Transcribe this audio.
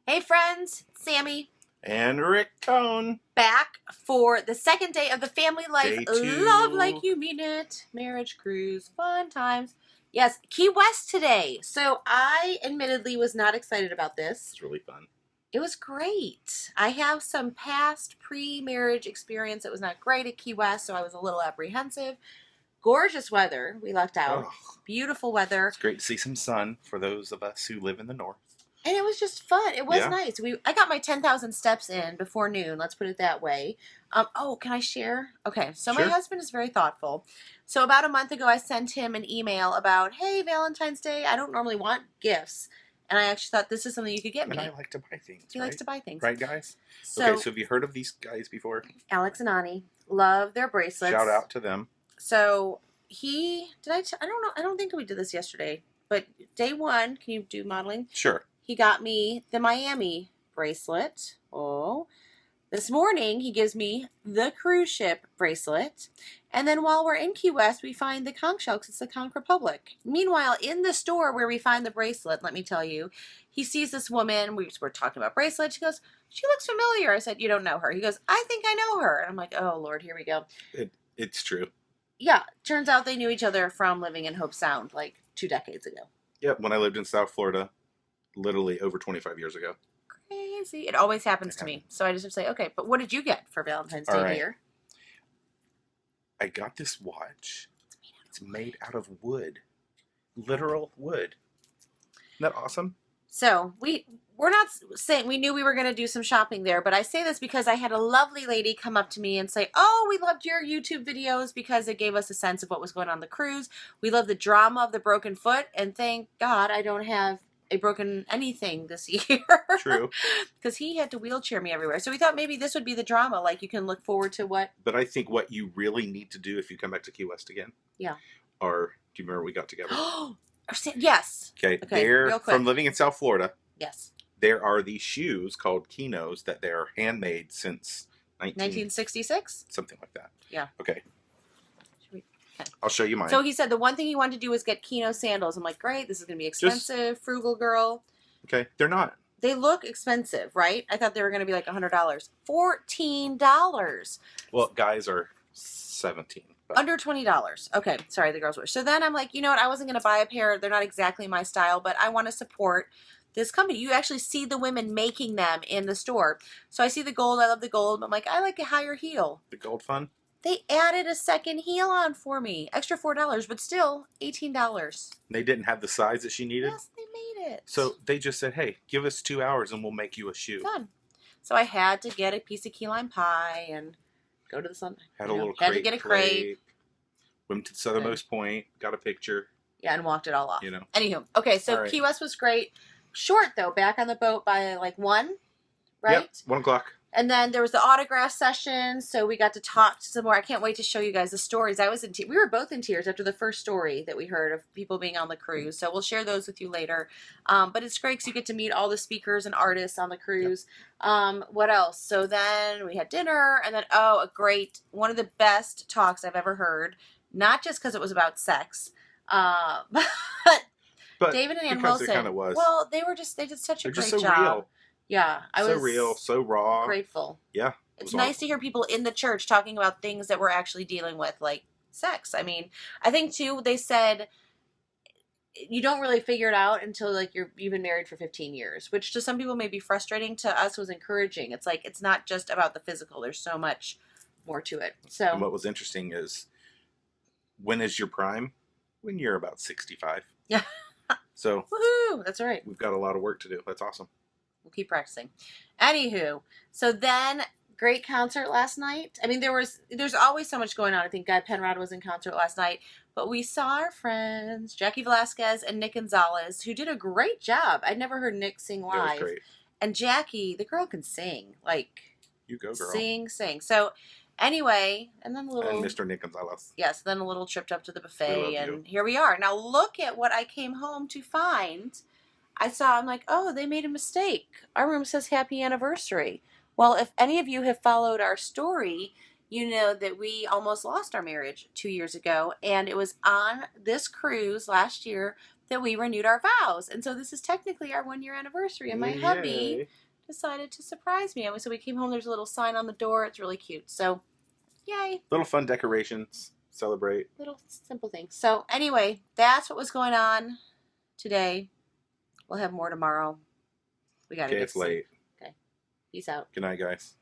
Hey friends, Sammy. And Rick Cone. Back for the second day of the Family Life Day 2. Love Like You Mean It marriage cruise. Fun times. Yes, Key West today. So I admittedly was not excited about this. It's really fun. It was great. I have some past pre-marriage experience that was not great at Key West, so I was a little apprehensive. Gorgeous weather. We lucked out. Oh, Beautiful weather. it's great to see some sun for those of us who live in the north. And it was just fun. It was Yeah. nice. I got my 10,000 steps in before noon. Let's put it that way. Can I share? Okay, so Sure. my husband is very thoughtful. So about a month ago, I sent him an email about, hey, Valentine's Day, I don't normally want gifts. And I actually thought this is something you could get me. And I like to buy things. He likes to buy things. Right, guys? So, Okay, so have you heard of these guys before? Alex and Ani love their bracelets. Shout out to them. So I don't know. I don't think we did this yesterday. But day one, can you do modeling? Sure. He got me the Miami bracelet. Oh. This morning, he gives me the cruise ship bracelet. And then while we're in Key West, we find the conch shell because it's the Conch Republic. Meanwhile, in the store where we find the bracelet, let me tell you, he sees this woman. We're talking about bracelets. She goes, she looks familiar. I said, you don't know her. He goes, I think I know her. And I'm like, oh, Lord, here we go. It's true. Yeah. Turns out they knew each other from living in Hope Sound like 2 decades ago. Yep, when I lived in South Florida, literally over 25 years ago. Crazy. It always happens to me. So I just have to say, okay, but what did you get for Valentine's Day right. here? I got this watch. It's made out of wood. Literal wood. Isn't that awesome? So we're not saying we knew we were going to do some shopping there, but I say this because I had a lovely lady come up to me and say, oh, we loved your YouTube videos because it gave us a sense of what was going on the cruise. We love the drama of the broken foot, and thank God I don't have a broken anything this year. True. Because he had to wheelchair me everywhere. So we thought maybe this would be the drama. Like you can look forward to what. But I think what you really need to do if you come back to Key West again. Yeah. Are, do you remember we got together? Yes. Okay. Real quick. From living in South Florida. Yes. There are these shoes called Kinos that they're handmade since 1966? Something like that. Yeah. Okay. Okay. I'll show you mine. So he said the one thing he wanted to do was get Kino sandals. I'm like, great, this is going to be expensive. Frugal girl. Okay. They're not. They look expensive, right? I thought they were going to be like $100. $14. Well, guys are 17. But Under $20. Okay, sorry, the girls were. So then I'm like, you know what? I wasn't going to buy a pair. They're not exactly my style, but I want to support this company. You actually see the women making them in the store. So I see the gold. I love the gold. I'm like, I like a higher heel. the gold fun. They added a second heel on for me. Extra $4, but still $18. They didn't have the size that she needed. Yes, they made it. So they just said, hey, give us 2 hours and we'll make you a shoe. Done. So I had to get a piece of key lime pie and go to the sun. Had a little Had crepe. to get a crepe. Went to the southernmost point, got a picture. Yeah, and walked it all off. You know. Anywho, okay, so All right. Key West was great. Short, though, back on the boat by like 1, right? Yep, 1 o'clock. And then there was the autograph session, so we got to talk some more. I can't wait to show you guys the stories. We were both in tears after the first story that we heard of people being on the cruise. So we'll share those with you later. But it's great because you get to meet all the speakers and artists on the cruise. Yep. What else? So then we had dinner, and then, one of the best talks I've ever heard. Not just because it was about sex, but David and Ann Wilson. It kind of was. Well, they did such a They're great just so job. real. Yeah, I was so real, so raw. Grateful. Yeah. It's nice to hear people in the church talking about things that we're actually dealing with, like sex. I mean, I think too, they said you don't really figure it out until like you've been married for 15 years, which to some people may be frustrating. To us was encouraging. It's like, it's not just about the physical. There's so much more to it. So and what was interesting is, when is your prime? When you're about 65. Yeah. So woohoo! That's right. We've got a lot of work to do. That's awesome. We'll keep practicing. Anywho, so then great concert last night. I mean, there's always so much going on. I think Guy Penrod was in concert last night, but we saw our friends Jackie Velasquez and Nick Gonzalez, who did a great job. I'd never heard Nick sing live. That was great. And Jackie, the girl can sing. Like, you go, girl. Sing. So anyway, and then And Mr. Nick Gonzalez. Yes, then a little tripped up to the buffet, and you. Here we are. Now look at what I came home to find. I'm like, oh, they made a mistake. Our room says happy anniversary. Well, if any of you have followed our story, you know that we almost lost our marriage 2 years ago, and it was on this cruise last year that we renewed our vows. And so this is technically our 1-year anniversary. And my hubby Yay. decided to surprise me. And so we came home, there's a little sign on the door. It's really cute. So, yay. Little fun decorations. Celebrate. Little simple things. So anyway, that's what was going on today. We'll have more tomorrow. We got to Okay, get it's late. Okay. Peace out. Good night, guys.